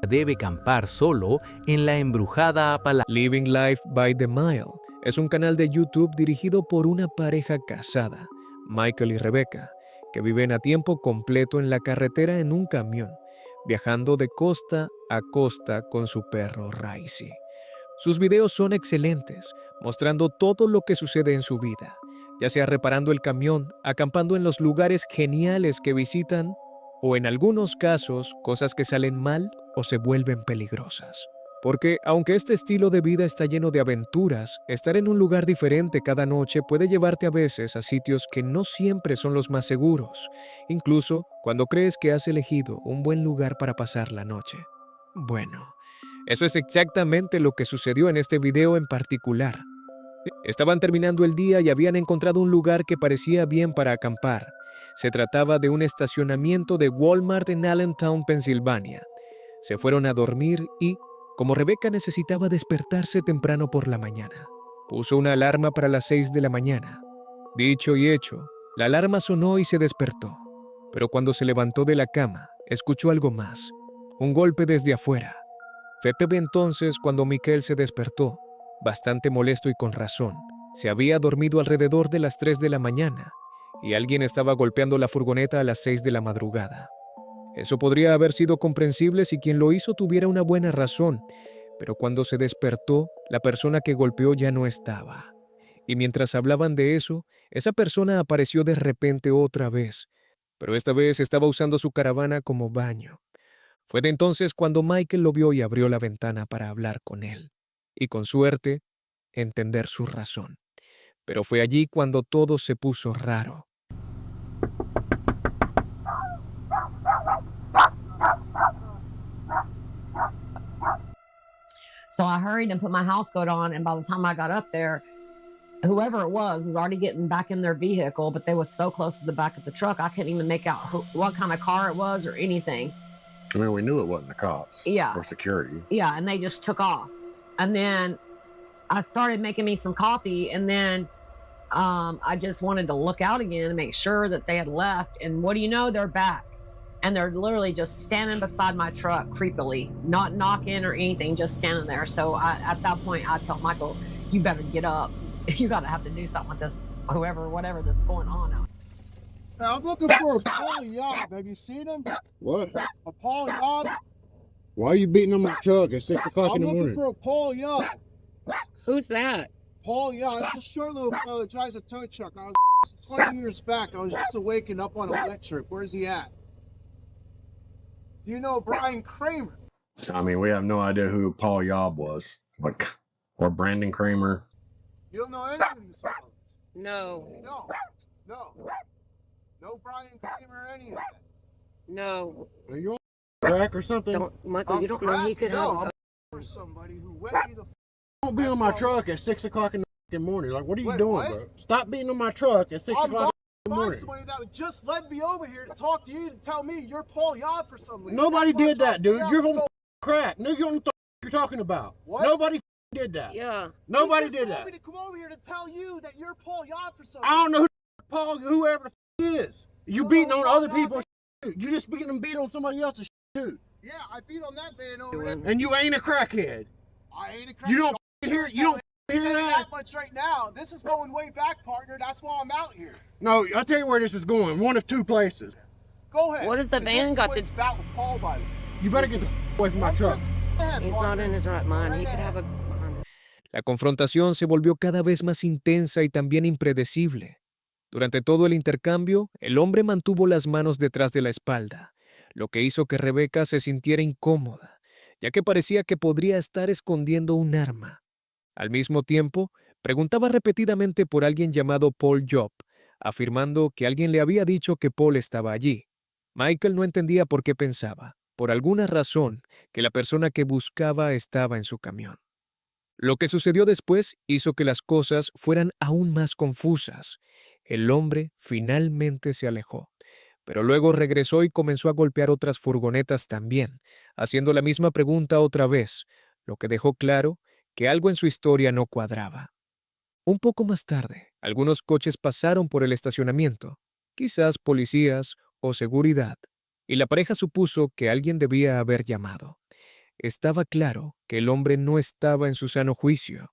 debe acampar solo en la embrujada Apalache. Living Life by the Mile es un canal de YouTube dirigido por una pareja casada, Michael y Rebecca, que viven a tiempo completo en la carretera en un camión, viajando de costa a costa con su perro Raisi. Sus videos son excelentes, mostrando todo lo que sucede en su vida, ya sea reparando el camión, acampando en los lugares geniales que visitan, o en algunos casos, cosas que salen mal o se vuelven peligrosas. Porque aunque este estilo de vida está lleno de aventuras, estar en un lugar diferente cada noche puede llevarte a veces a sitios que no siempre son los más seguros, incluso cuando crees que has elegido un buen lugar para pasar la noche. Bueno, eso es exactamente lo que sucedió en este video en particular. Estaban terminando el día y habían encontrado un lugar que parecía bien para acampar. Se trataba de un estacionamiento de Walmart en Allentown, Pensilvania. Se fueron a dormir y, como Rebecca necesitaba despertarse temprano por la mañana, puso una alarma para las 6 de la mañana. Dicho y hecho, la alarma sonó y se despertó. Pero cuando se levantó de la cama, escuchó algo más, un golpe desde afuera. Fue entonces cuando Michael se despertó, bastante molesto y con razón. Se había dormido alrededor de las 3 de la mañana y alguien estaba golpeando la furgoneta a las 6 de la madrugada. Eso podría haber sido comprensible si quien lo hizo tuviera una buena razón, pero cuando se despertó, la persona que golpeó ya no estaba. Y mientras hablaban de eso, esa persona apareció de repente otra vez, pero esta vez estaba usando su caravana como baño. Fue de entonces cuando Michael lo vio y abrió la ventana para hablar con él, y con suerte, entender su razón. Pero fue allí cuando todo se puso raro. So I hurried and put my house coat on, and by the time I got up there, whoever it was already getting back in their vehicle, but they was so close to the back of the truck, I couldn't even make out what kind of car it was or anything. I mean, we knew it wasn't the cops. Yeah. Or security. Yeah, and they just took off. And then I started making me some coffee, and then I just wanted to look out again and make sure that they had left. And what do you know? They're back. And they're literally just standing beside my truck creepily, not knocking or anything, just standing there. So at that point, I tell Michael, you better get up. You got to have to do something with this, whatever that's going on out. Hey, I'm looking for a Paul Yob. Have you seen him? What? A Paul Yob? Why are you beating on my truck at 6 o'clock in the I'm looking morning? for a Paul Yob. Who's that? Paul Yob. That's a short little fellow that drives a tow truck. I was 20 years back. I was just waking up on a wet trip. Where's he at? Do you know Brian Kramer? I mean, we have no idea who Paul Yob was. Like, or Brandon Kramer. You don't know any of these fellows? No, No. No Brian Kramer or any of that. no. Are you on crack or something? Michael, you don't know he could no, have. I'm for somebody who wet me the Don't be on my truck at 6 o'clock in the morning. Like, what are you Wait, doing, what? bro? Stop beating on my truck at 6 I'm o'clock in the find morning. somebody that would just led me over here to talk to you to tell me you're Paul Yob for some reason. Nobody That's what I'm did that, trying to dude. figure out. You're Let's on go. crack. No, you don't know what you're talking about. What? Nobody did that. Yeah. Nobody He just did told that. me to come over here to tell you that you're Paul Yob for some I don't know who Paul, whoever the is. You don't beating know on who other Paul Yob people's shit. You just beat on somebody else's shit, too. Yeah, I beat on that van over there. And you ain't a crackhead. I ain't a crack. You don't hear Tell you that? that much right now. This is going way back, partner. That's why I'm out here. No, I'll tell you where this is going. One of two places. Go ahead. What has the 'Cause van this is got what to- it's about with Paul, by the way. You better get the away from my One truck. second. Go ahead, He's not partner. in his right mind. Go He could ahead. have a behind it. La confrontación se volvió cada vez más intensa y también impredecible. Durante todo el intercambio, el hombre mantuvo las manos detrás de la espalda, lo que hizo que Rebecca se sintiera incómoda, ya que parecía que podría estar escondiendo un arma. Al mismo tiempo, preguntaba repetidamente por alguien llamado Paul Job, afirmando que alguien le había dicho que Paul estaba allí. Michael no entendía por qué pensaba, por alguna razón, que la persona que buscaba estaba en su camión. Lo que sucedió después hizo que las cosas fueran aún más confusas. El hombre finalmente se alejó, pero luego regresó y comenzó a golpear otras furgonetas también, haciendo la misma pregunta otra vez, lo que dejó claro que algo en su historia no cuadraba. Un poco más tarde, algunos coches pasaron por el estacionamiento, quizás policías o seguridad, y la pareja supuso que alguien debía haber llamado. estaba claro que el hombre no estaba en su sano juicio.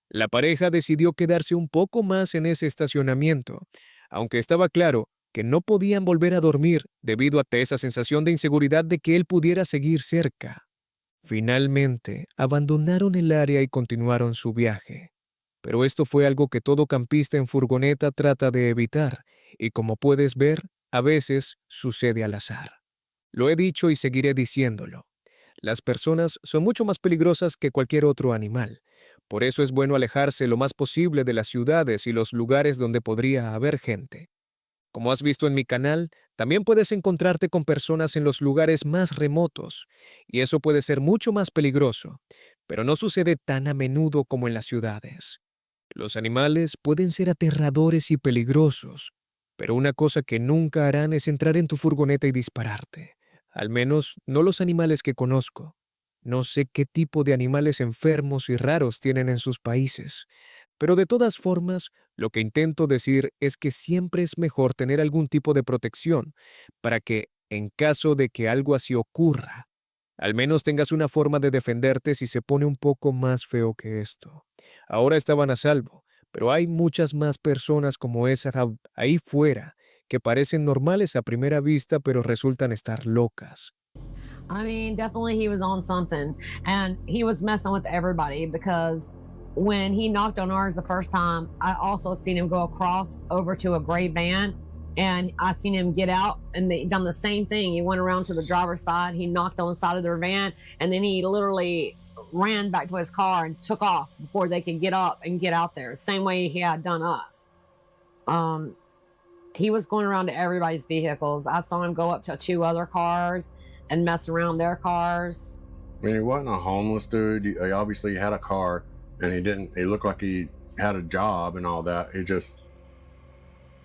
La pareja decidió quedarse un poco más en ese estacionamiento, aunque estaba claro que no podían volver a dormir debido a esa sensación de inseguridad de que él pudiera seguir cerca. Finalmente, abandonaron el área y continuaron su viaje. Pero esto fue algo que todo campista en furgoneta trata de evitar, y como puedes ver, a veces sucede al azar. Lo he dicho y seguiré diciéndolo. Las personas son mucho más peligrosas que cualquier otro animal. Por eso es bueno alejarse lo más posible de las ciudades y los lugares donde podría haber gente. Como has visto en mi canal, también puedes encontrarte con personas en los lugares más remotos, y eso puede ser mucho más peligroso, pero no sucede tan a menudo como en las ciudades. Los animales pueden ser aterradores y peligrosos, pero una cosa que nunca harán es entrar en tu furgoneta y dispararte. Al menos no los animales que conozco. No sé qué tipo de animales enfermos y raros tienen en sus países, pero de todas formas, lo que intento decir es que siempre es mejor tener algún tipo de protección para que, en caso de que algo así ocurra, al menos tengas una forma de defenderte si se pone un poco más feo que esto. Ahora estaban a salvo, pero hay muchas más personas como esa ahí fuera que parecen normales a primera vista, pero resultan estar locas. I mean, definitely he was on something, and he was messing with everybody because when he knocked on ours the first time, I also seen him go across over to a gray van, and I seen him get out, and they done the same thing. He went around to the driver's side, he knocked on the side of their van, and then he literally ran back to his car and took off before they could get up and get out there. Same way he had done us. He was going around to everybody's vehicles. I saw him go up to 2 other cars and mess around their cars. I mean, he wasn't a homeless dude. He obviously had a car, and he looked like he had a job and all that. He just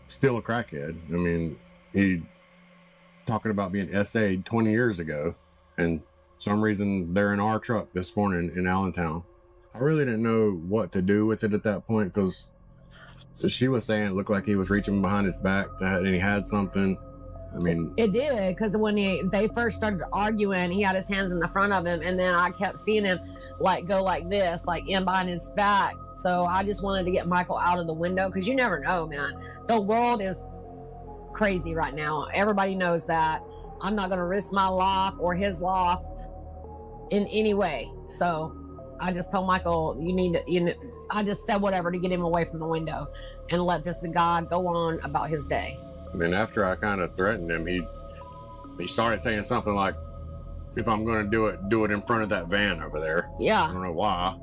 still a crackhead. I mean, he talking about being SA'd 20 years ago, and some reason they're in our truck this morning in Allentown. I really didn't know what to do with it at that point, because she was saying it looked like he was reaching behind his back and he had something. I mean, it did, because when they first started arguing, he had his hands in the front of him, and then I kept seeing him like go like this, like in behind his back. So I just wanted to get Michael out of the window, because you never know, man. The world is crazy right now. Everybody knows that. I'm not going to risk my life or his life in any way. So I just told Michael, I just said whatever to get him away from the window and let this guy go on about his day. I mean, after I kind of threatened him, he started saying something like, if I'm going to do it in front of that van over there. Yeah. I don't know why.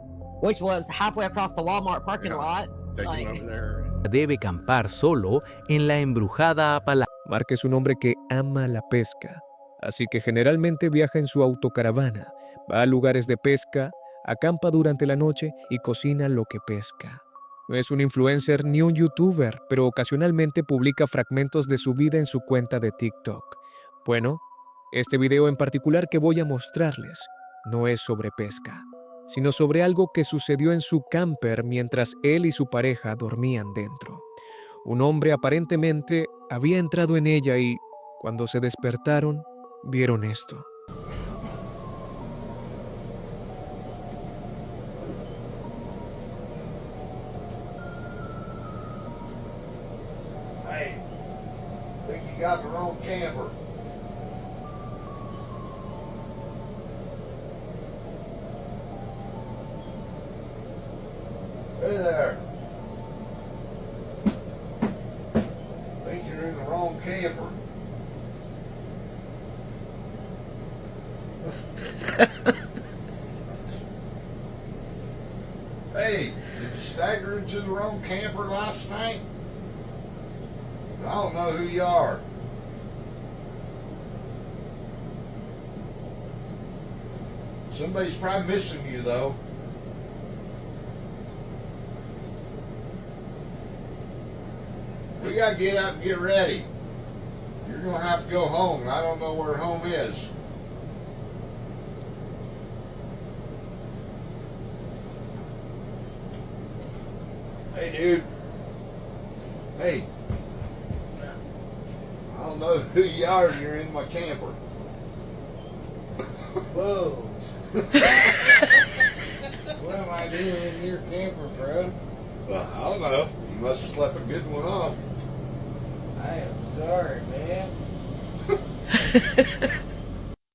Which was halfway across the Walmart parking lot. Take him over there. Debe acampar solo en la embrujada Apalache. Mark es un hombre que ama la pesca, así que generalmente viaja en su autocaravana, va a lugares de pesca, acampa durante la noche y cocina lo que pesca. No es un influencer ni un youtuber, pero ocasionalmente publica fragmentos de su vida en su cuenta de TikTok. Bueno, este video en particular que voy a mostrarles no es sobre pesca, sino sobre algo que sucedió en su camper mientras él y su pareja dormían dentro. Un hombre aparentemente había entrado en ella y, cuando se despertaron, vieron esto. Hey, think you got the wrong camper. Hey there. Think you're in the wrong camper. Hey, did you stagger into the wrong camper last night? I don't know who you are. Somebody's probably missing you, though. We gotta get up and get ready. You're gonna have to go home. I don't know where home is. Hey, dude. Hey. I don't know who you are. You're in my camper. Whoa. What am I doing in your camper, bro? Well, I don't know. You must have slept a good one off. I am sorry, man.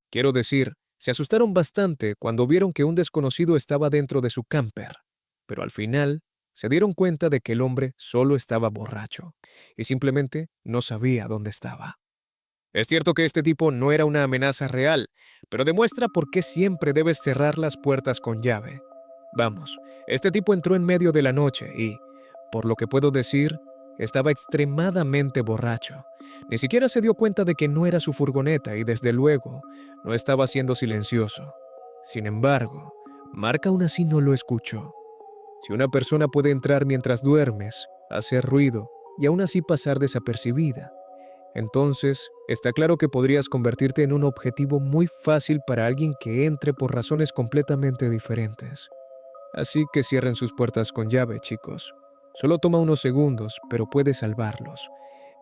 Quiero decir, se asustaron bastante cuando vieron que un desconocido estaba dentro de su camper, pero al final se dieron cuenta de que el hombre solo estaba borracho y simplemente no sabía dónde estaba. Es cierto que este tipo no era una amenaza real, pero demuestra por qué siempre debes cerrar las puertas con llave. Vamos, este tipo entró en medio de la noche y, por lo que puedo decir, estaba extremadamente borracho. Ni siquiera se dio cuenta de que no era su furgoneta y desde luego no estaba siendo silencioso. Sin embargo, Mark aún así no lo escuchó. Si una persona puede entrar mientras duermes, hacer ruido y aún así pasar desapercibida, entonces está claro que podrías convertirte en un objetivo muy fácil para alguien que entre por razones completamente diferentes. Así que cierren sus puertas con llave, chicos. Solo toma unos segundos, pero puede salvarlos.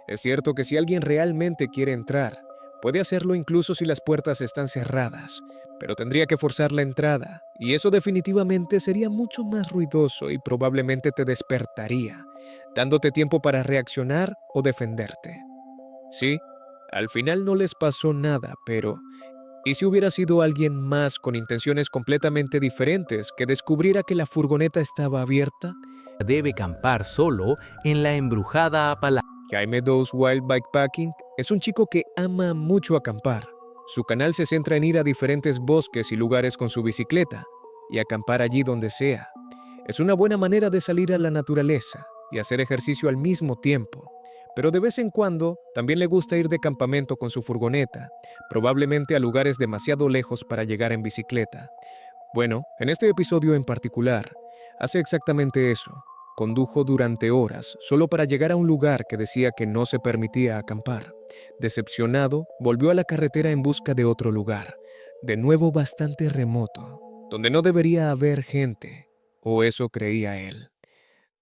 Es cierto que si alguien realmente quiere entrar, puede hacerlo incluso si las puertas están cerradas, pero tendría que forzar la entrada, y eso definitivamente sería mucho más ruidoso y probablemente te despertaría, dándote tiempo para reaccionar o defenderte. Sí, al final no les pasó nada, pero ¿y si hubiera sido alguien más con intenciones completamente diferentes que descubriera que la furgoneta estaba abierta? Debe acampar solo en la embrujada Apalache. Jaime Doe's Wild Bikepacking es un chico que ama mucho acampar. Su canal se centra en ir a diferentes bosques y lugares con su bicicleta y acampar allí donde sea. Es una buena manera de salir a la naturaleza y hacer ejercicio al mismo tiempo. Pero de vez en cuando también le gusta ir de campamento con su furgoneta, probablemente a lugares demasiado lejos para llegar en bicicleta. Bueno, en este episodio en particular, hace exactamente eso. Condujo durante horas solo para llegar a un lugar que decía que no se permitía acampar. Decepcionado, volvió a la carretera en busca de otro lugar, de nuevo bastante remoto, donde no debería haber gente, o eso creía él.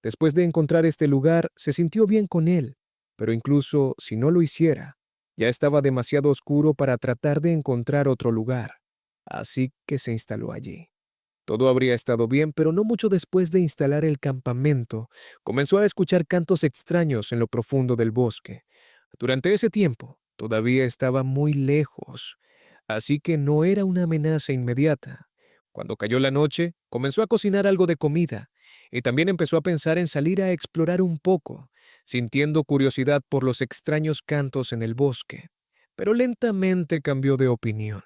Después de encontrar este lugar, se sintió bien con él, pero incluso si no lo hiciera, ya estaba demasiado oscuro para tratar de encontrar otro lugar, así que se instaló allí. Todo habría estado bien, pero no mucho después de instalar el campamento, comenzó a escuchar cantos extraños en lo profundo del bosque. Durante ese tiempo, todavía estaba muy lejos, así que no era una amenaza inmediata. Cuando cayó la noche, comenzó a cocinar algo de comida y también empezó a pensar en salir a explorar un poco, sintiendo curiosidad por los extraños cantos en el bosque, pero lentamente cambió de opinión.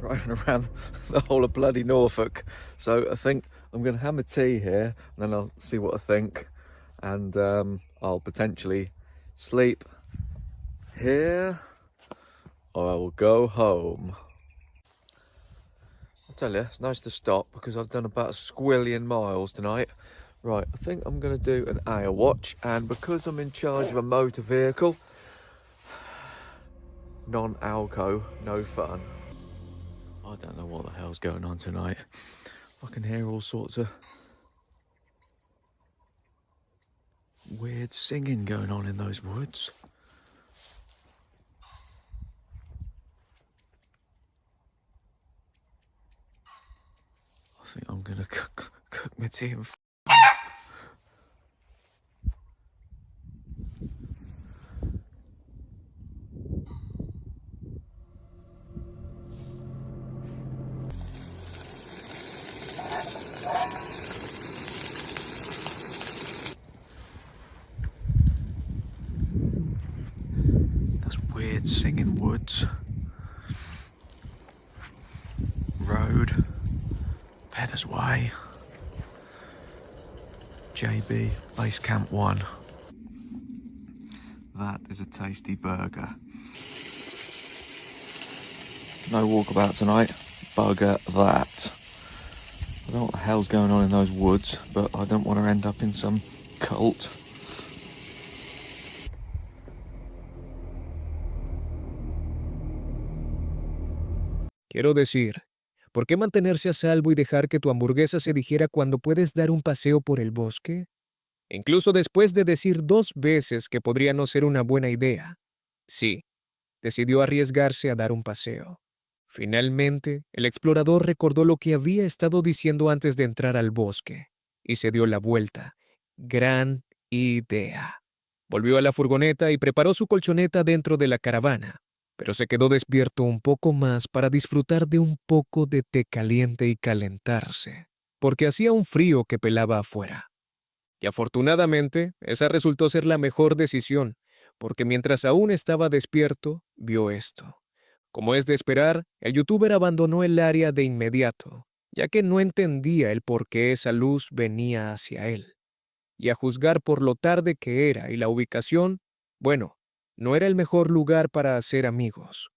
Driving around the whole of bloody Norfolk, so I think I'm going to have a tea here and then I'll see what I think, and I'll potentially sleep here or I will go home. I'll tell you, it's nice to stop because I've done about a squillion miles tonight. Right, I think I'm going to do an hour watch, and because I'm in charge of a motor vehicle, non-alco, no fun. I don't know what the hell's going on tonight. I can hear all sorts of weird singing going on in those woods. I think I'm gonna cook my tea and weird singing woods. Road. Pedder's Way. JB Base Camp 1. That is a tasty burger. No walkabout tonight. Bugger that. I don't know what the hell's going on in those woods, but I don't want to end up in some cult. Quiero decir, ¿por qué mantenerse a salvo y dejar que tu hamburguesa se digiera cuando puedes dar un paseo por el bosque? Incluso después de decir 2 veces que podría no ser una buena idea, sí, decidió arriesgarse a dar un paseo. Finalmente, el explorador recordó lo que había estado diciendo antes de entrar al bosque y se dio la vuelta. Gran idea. Volvió a la furgoneta y preparó su colchoneta dentro de la caravana, pero se quedó despierto un poco más para disfrutar de un poco de té caliente y calentarse, porque hacía un frío que pelaba afuera. Y afortunadamente, esa resultó ser la mejor decisión, porque mientras aún estaba despierto, vio esto. Como es de esperar, el youtuber abandonó el área de inmediato, ya que no entendía el por qué esa luz venía hacia él. Y a juzgar por lo tarde que era y la ubicación, bueno, no era el mejor lugar para hacer amigos.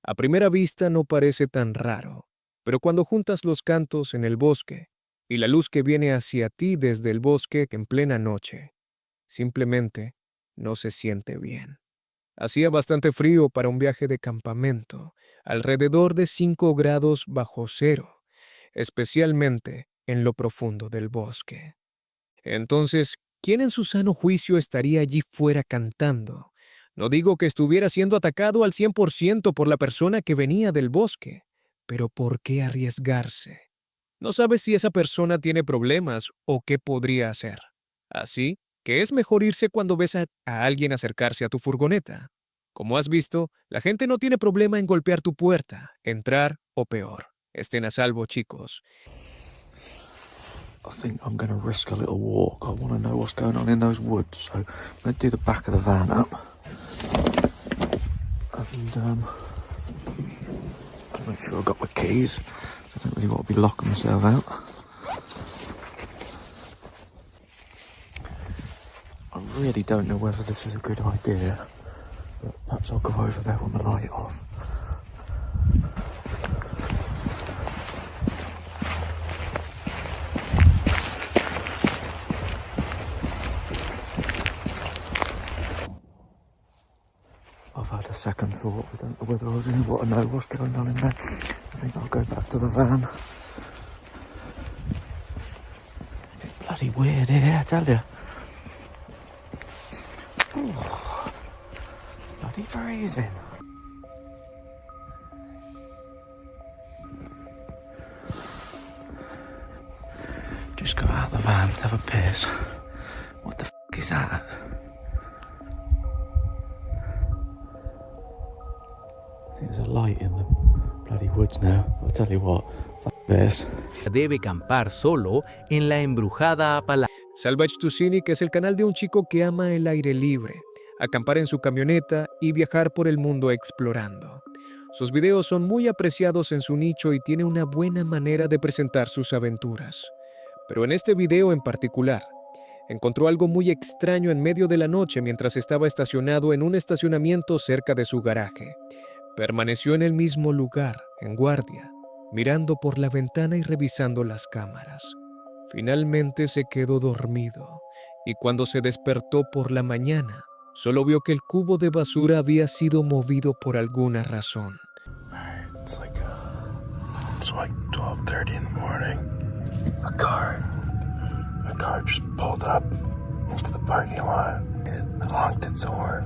A primera vista no parece tan raro, pero cuando juntas los cantos en el bosque y la luz que viene hacia ti desde el bosque en plena noche, simplemente no se siente bien. Hacía bastante frío para un viaje de campamento, alrededor de 5 grados bajo cero, especialmente en lo profundo del bosque. Entonces, ¿quién en su sano juicio estaría allí fuera cantando? No digo que estuviera siendo atacado al 100% por la persona que venía del bosque, pero ¿por qué arriesgarse? No sabes si esa persona tiene problemas o qué podría hacer. Así que es mejor irse cuando ves a alguien acercarse a tu furgoneta. Como has visto, la gente no tiene problema en golpear tu puerta, entrar o peor. Estén a salvo, chicos. I think I'm going to risk a little walk. I want to know what's going on in those woods, so I'm going to do the back of the van up. And make sure I've got my keys. I don't really want to be locking myself out. I really don't know whether this is a good idea, but perhaps I'll go over there with the light off. I've had a second thought. I don't know whether I really want to know what's going on in there. I think I'll go back to the van. It's bloody weird here, I tell you. Oh, bloody freezing. Just go out the van to have a piss. What the f*** is that? There's a light in the bloody woods now. I'll tell you what, f*** this. Debe acampar solo en la embrujada Apalache. Salvage to Scenic es el canal de un chico que ama el aire libre, acampar en su camioneta y viajar por el mundo explorando. Sus videos son muy apreciados en su nicho y tiene una buena manera de presentar sus aventuras. Pero en este video en particular, encontró algo muy extraño en medio de la noche mientras estaba estacionado en un estacionamiento cerca de su garaje. Permaneció en el mismo lugar, en guardia, mirando por la ventana y revisando las cámaras. Finalmente se quedó dormido, y cuando se despertó por la mañana, solo vio que el cubo de basura había sido movido por alguna razón. It's like 12:30 in the morning. A car just pulled up into the parking lot. It honked its horn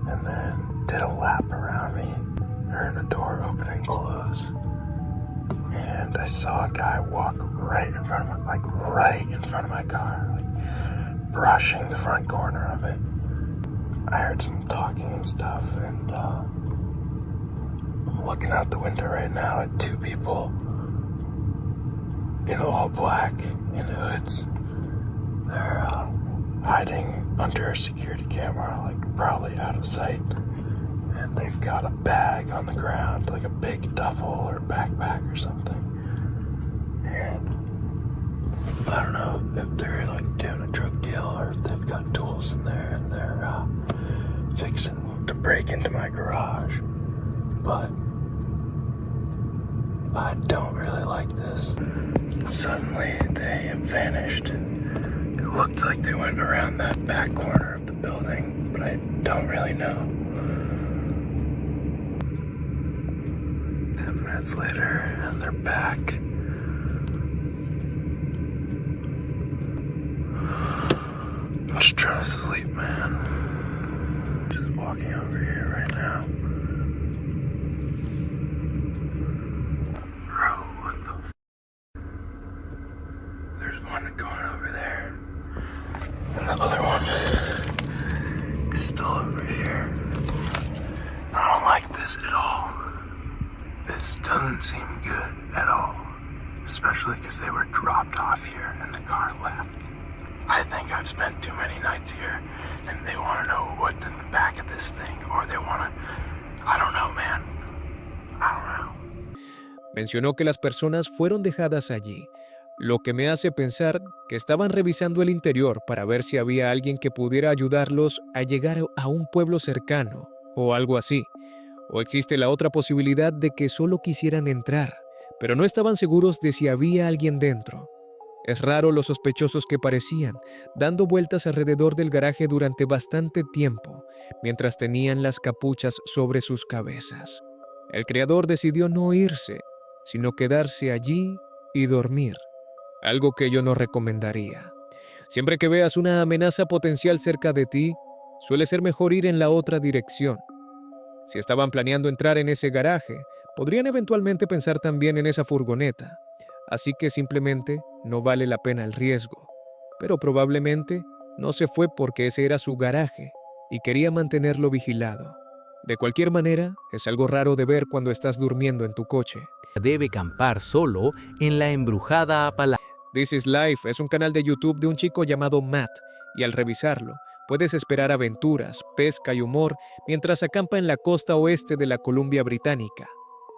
and then did a lap around me. I heard a door open and close. And I saw a guy walk right in front of my car, like brushing the front corner of it. I heard some talking and stuff, and I'm looking out the window right now at two people in all black, in hoods. They're hiding under a security camera, like probably out of sight. And they've got a bag on the ground, like a big duffel or backpack or something. And I don't know if they're like doing a drug deal or if they've got tools in there and they're fixing to break into my garage. But I don't really like this. Suddenly they have vanished. It looked like they went around that back corner of the building, but I don't really know. 10 minutes later, and they're back. I'm just trying to sleep, man. Just walking over here right now. one going over there. And the other one is still over here. I don't like this at all. This doesn't seem good at all. Especially because they were dropped off here and the car left. I think I've spent too many nights here and they want to know what's in the back of this thing, or they want to... I don't know, man. I don't know. Mencionó que las personas fueron dejadas allí, lo que me hace pensar que estaban revisando el interior para ver si había alguien que pudiera ayudarlos a llegar a un pueblo cercano o algo así. O existe la otra posibilidad de que solo quisieran entrar, pero no estaban seguros de si había alguien dentro. Es raro los sospechosos que parecían, dando vueltas alrededor del garaje durante bastante tiempo, mientras tenían las capuchas sobre sus cabezas. El creador decidió no irse, sino quedarse allí y dormir, algo que yo no recomendaría. Siempre que veas una amenaza potencial cerca de ti, suele ser mejor ir en la otra dirección. Si estaban planeando entrar en ese garaje, podrían eventualmente pensar también en esa furgoneta, así que simplemente no vale la pena el riesgo. Pero probablemente no se fue porque ese era su garaje y quería mantenerlo vigilado. De cualquier manera, es algo raro de ver cuando estás durmiendo en tu coche. Debe acampar solo en la embrujada Apalá. This is Life es un canal de YouTube de un chico llamado Matt, y al revisarlo, puedes esperar aventuras, pesca y humor mientras acampa en la costa oeste de la Columbia Británica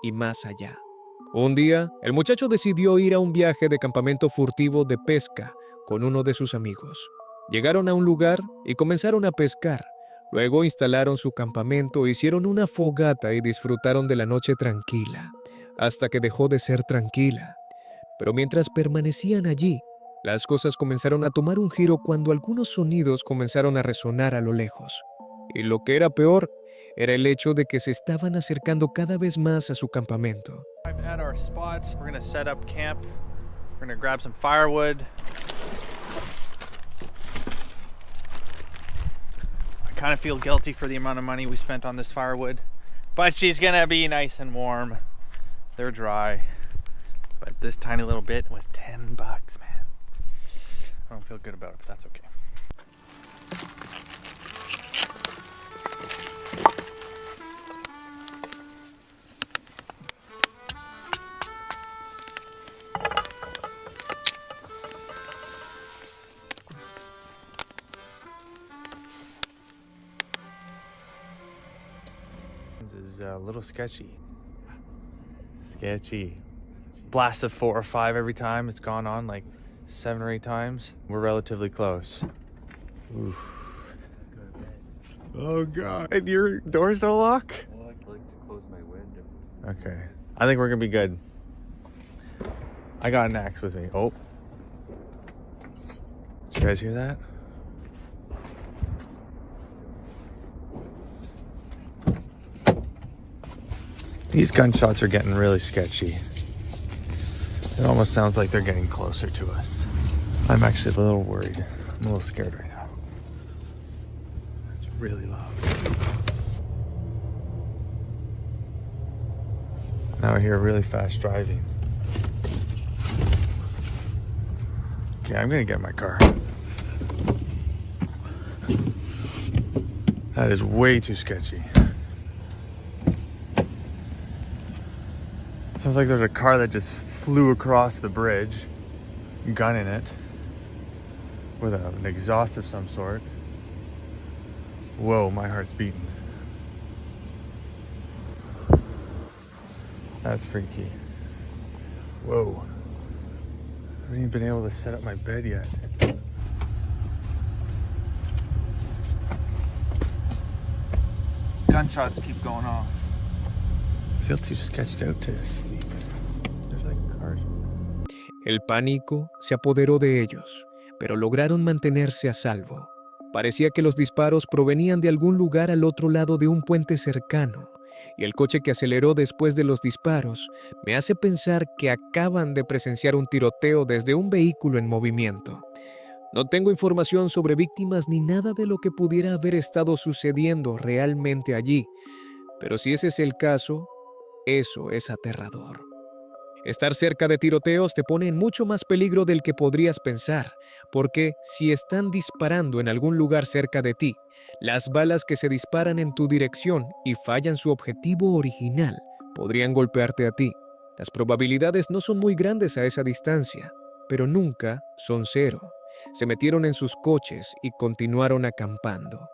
y más allá. Un día, el muchacho decidió ir a un viaje de campamento furtivo de pesca con uno de sus amigos. Llegaron a un lugar y comenzaron a pescar. Luego instalaron su campamento, hicieron una fogata y disfrutaron de la noche tranquila, hasta que dejó de ser tranquila. Pero mientras permanecían allí, las cosas comenzaron a tomar un giro cuando algunos sonidos comenzaron a resonar a lo lejos. Y lo que era peor, era el hecho de que se estaban acercando cada vez más a su campamento. At our spot, we're gonna set up camp. We're gonna grab some firewood. I kind of feel guilty for the amount of money we spent on this firewood, but she's gonna be nice and warm. They're dry, but this tiny little bit was $10, man. I don't feel good about it, but that's okay. This is a little sketchy. Blast of 4 or 5 every time. It's gone on like 7 or 8 times. We're relatively close. Oof. Oh God! And your doors don't lock? Well, I like to close my windows. Okay. I think we're gonna be good. I got an axe with me. Oh. Did you guys hear that? These gunshots are getting really sketchy. It almost sounds like they're getting closer to us. I'm actually a little worried. I'm a little scared right now. It's really loud. Now I hear really fast driving. Okay, I'm gonna get in my car. That is way too sketchy. Sounds like there's a car that just flew across the bridge, gun in it, with an exhaust of some sort. Whoa, my heart's beating. That's freaky. Whoa. I haven't even been able to set up my bed yet. Gunshots keep going off. I feel too sketched out to sleep. There's like cars. El pánico se apoderó de ellos, pero lograron mantenerse a salvo. Parecía que los disparos provenían de algún lugar al otro lado de un puente cercano, y el coche que aceleró después de los disparos me hace pensar que acaban de presenciar un tiroteo desde un vehículo en movimiento. No tengo información sobre víctimas ni nada de lo que pudiera haber estado sucediendo realmente allí, pero si ese es el caso, eso es aterrador. Estar cerca de tiroteos te pone en mucho más peligro del que podrías pensar, porque si están disparando en algún lugar cerca de ti, las balas que se disparan en tu dirección y fallan su objetivo original podrían golpearte a ti. Las probabilidades no son muy grandes a esa distancia, pero nunca son cero. Se metieron en sus coches y continuaron acampando,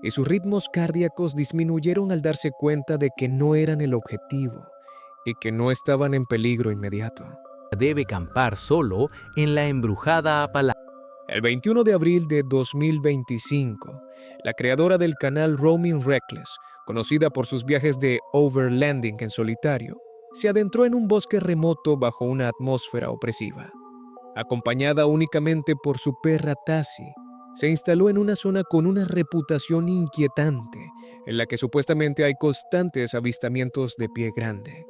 y sus ritmos cardíacos disminuyeron al darse cuenta de que no eran el objetivo y que no estaban en peligro inmediato. Debe acampar solo en la embrujada Apalache. El 21 de abril de 2025, la creadora del canal Roaming Reckless, conocida por sus viajes de overlanding en solitario, se adentró en un bosque remoto bajo una atmósfera opresiva. Acompañada únicamente por su perra Tassie, se instaló en una zona con una reputación inquietante, en la que supuestamente hay constantes avistamientos de pie grande.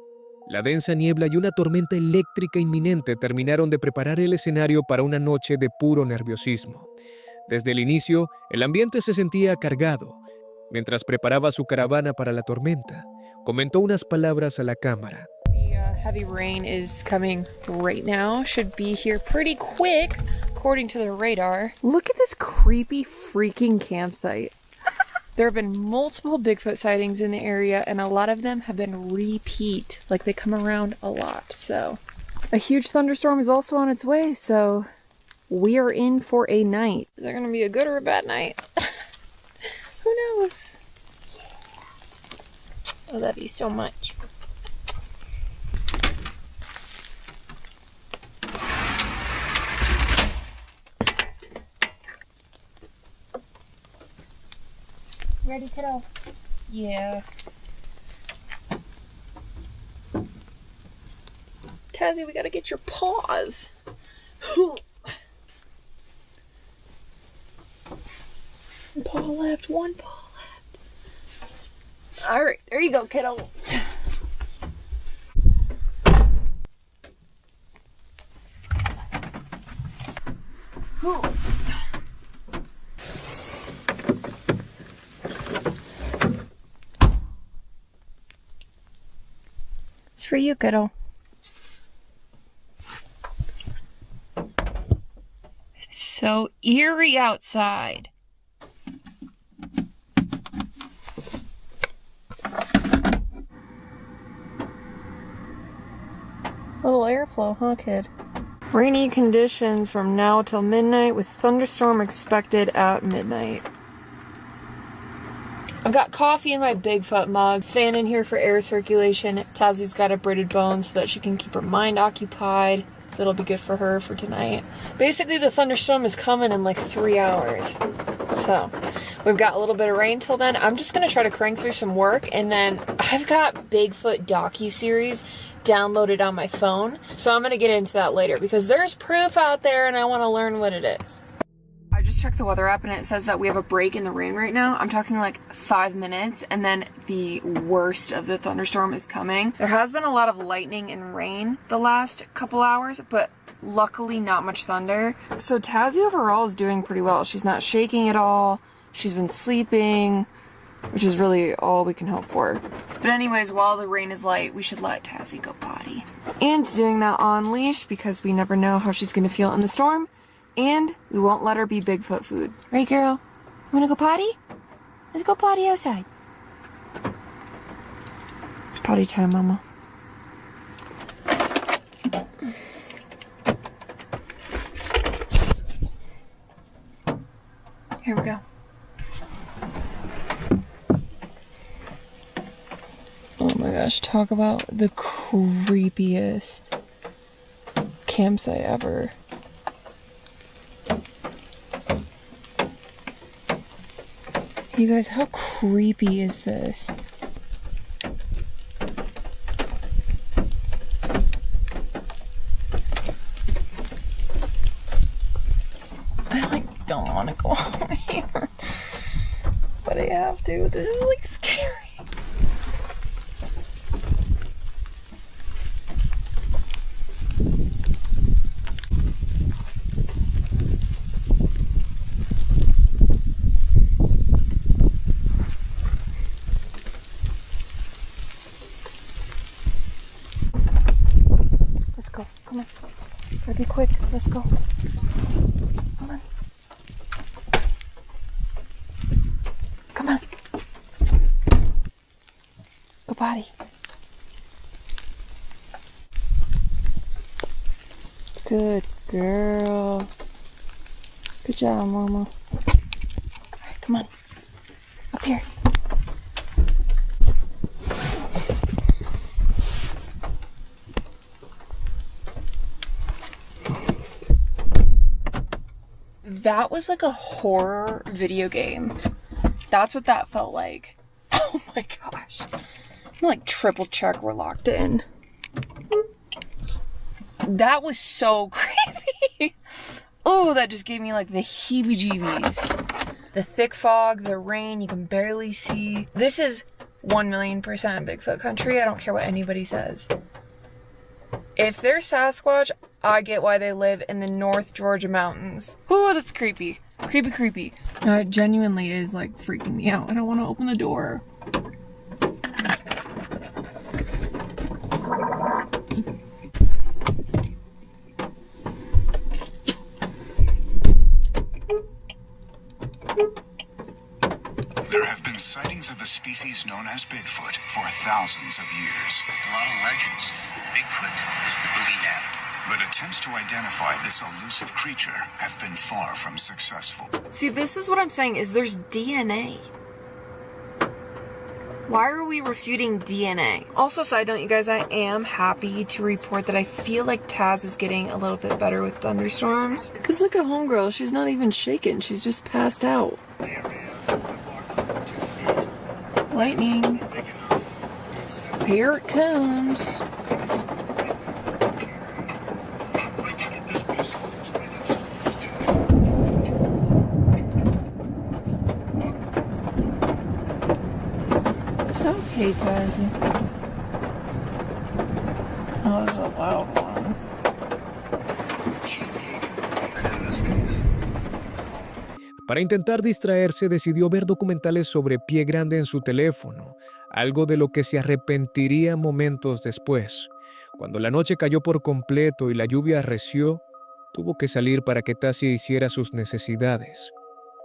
La densa niebla y una tormenta eléctrica inminente terminaron de preparar el escenario para una noche de puro nerviosismo. Desde el inicio, el ambiente se sentía cargado. Mientras preparaba su caravana para la tormenta, comentó unas palabras a la cámara. Heavy rain is coming right now. Should be here pretty quick, according to the radar. Look at this creepy freaking campsite. There have been multiple Bigfoot sightings in the area, and a lot of them have been repeat. Like, they come around a lot, so. A huge thunderstorm is also on its way, so we are in for a night. Is that gonna be a good or a bad night? Who knows? I love you so much. Ready, kiddo? Yeah. Tazzy, we gotta get your paws. One paw left, one paw left. Alright, there you go, kiddo. It's for you, kiddo. It's so eerie outside. Little airflow, huh, kid? Rainy conditions from now till midnight with thunderstorm expected at midnight. I've got coffee in my Bigfoot mug, fan in here for air circulation. Tazzie's got a braided bone so that she can keep her mind occupied. That'll be good for her for tonight. Basically, the thunderstorm is coming in like 3 hours. So, we've got a little bit of rain till then. I'm just gonna try to crank through some work, and then I've got Bigfoot docu-series downloaded on my phone. So I'm gonna get into that later because there's proof out there and I wanna learn what it is. I just checked the weather app and it says that we have a break in the rain right now. I'm talking like 5 minutes, and then the worst of the thunderstorm is coming. There has been a lot of lightning and rain the last couple hours, but luckily not much thunder. So Tazzy overall is doing pretty well. She's not shaking at all. She's been sleeping, which is really all we can hope for. But anyways, while the rain is light, we should let Tazzy go potty. And doing that on leash because we never know how she's gonna feel in the storm. And we won't let her be Bigfoot food. Right, girl? Wanna go potty? Let's go potty outside. It's potty time, Mama. Here we go. Oh my gosh, talk about the creepiest campsite ever. You guys, how creepy is this? I don't want to go home here, but I have to. This is scary. Let's go. Come on. Come on. Go potty. Good girl. Good job, Mama. Alright, come on. Up here. That was like a horror video game. That's what that felt like. Oh my gosh. I'm like triple check we're locked in. That was so creepy. Oh, that just gave me like the heebie-jeebies. The thick fog, the rain, you can barely see. This is 1,000,000% Bigfoot country. I don't care what anybody says. If they're Sasquatch, I get why they live in the North Georgia mountains. Oh, that's creepy. Creepy, creepy. It genuinely is like freaking me out. I don't want to open the door. There have been sightings of a species known as Bigfoot for thousands of years. A lot of legends. Bigfoot is the boogeyman. But attempts to identify this elusive creature have been far from successful. See, this is what I'm saying, is there's DNA. Why are we refuting DNA? Also, side note, you guys, I am happy to report that I feel like Taz is getting a little bit better with thunderstorms. Because look at homegirl, she's not even shaken, she's just passed out. Lightning. Here it comes. It's okay, Tazzy. Oh, that's a loud one. Para intentar distraerse, decidió ver documentales sobre Pie Grande en su teléfono, algo de lo que se arrepentiría momentos después. Cuando la noche cayó por completo y la lluvia arreció, tuvo que salir para que Tasia hiciera sus necesidades.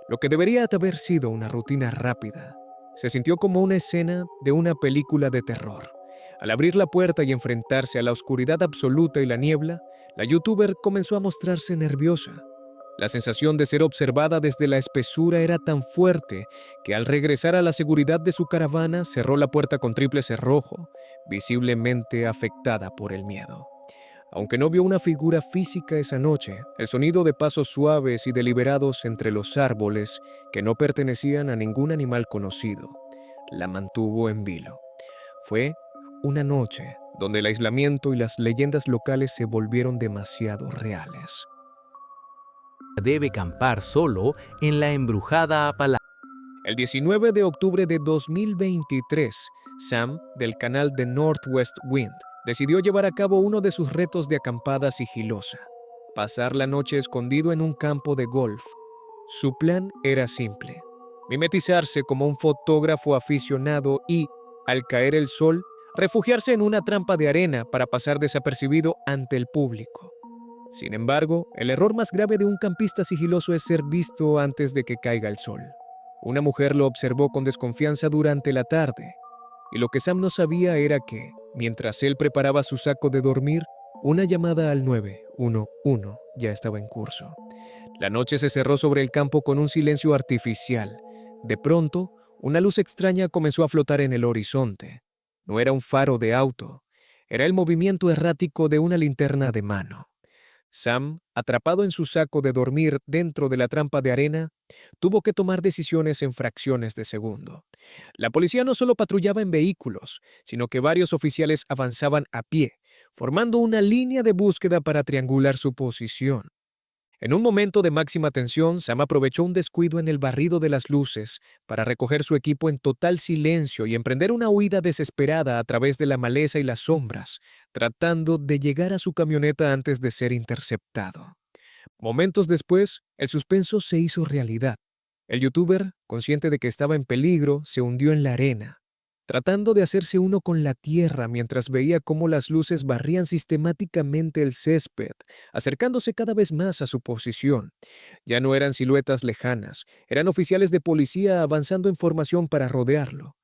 Lo que debería haber sido una rutina rápida, se sintió como una escena de una película de terror. Al abrir la puerta y enfrentarse a la oscuridad absoluta y la niebla, la youtuber comenzó a mostrarse nerviosa. La sensación de ser observada desde la espesura era tan fuerte que al regresar a la seguridad de su caravana cerró la puerta con triple cerrojo, visiblemente afectada por el miedo. Aunque no vio una figura física esa noche, el sonido de pasos suaves y deliberados entre los árboles que no pertenecían a ningún animal conocido la mantuvo en vilo. Fue una noche donde el aislamiento y las leyendas locales se volvieron demasiado reales. Debe acampar solo en la embrujada Apalache. El 19 de octubre de 2023, Sam, del canal de Northwest Wind, decidió llevar a cabo uno de sus retos de acampada sigilosa: pasar la noche escondido en un campo de golf. Su plan era simple: mimetizarse como un fotógrafo aficionado y, al caer el sol, refugiarse en una trampa de arena para pasar desapercibido ante el público. Sin embargo, el error más grave de un campista sigiloso es ser visto antes de que caiga el sol. Una mujer lo observó con desconfianza durante la tarde, y lo que Sam no sabía era que, mientras él preparaba su saco de dormir, una llamada al 911 ya estaba en curso. La noche se cerró sobre el campo con un silencio artificial. De pronto, una luz extraña comenzó a flotar en el horizonte. No era un faro de auto, era el movimiento errático de una linterna de mano. Sam, atrapado en su saco de dormir dentro de la trampa de arena, tuvo que tomar decisiones en fracciones de segundo. La policía no solo patrullaba en vehículos, sino que varios oficiales avanzaban a pie, formando una línea de búsqueda para triangular su posición. En un momento de máxima tensión, Sam aprovechó un descuido en el barrido de las luces para recoger su equipo en total silencio y emprender una huida desesperada a través de la maleza y las sombras, tratando de llegar a su camioneta antes de ser interceptado. Momentos después, el suspenso se hizo realidad. El youtuber, consciente de que estaba en peligro, se hundió en la arena. tratando de hacerse uno con la tierra mientras veía cómo las luces barrían sistemáticamente el césped, acercándose cada vez más a su posición. Ya no eran siluetas lejanas, eran oficiales de policía avanzando en formación para rodearlo.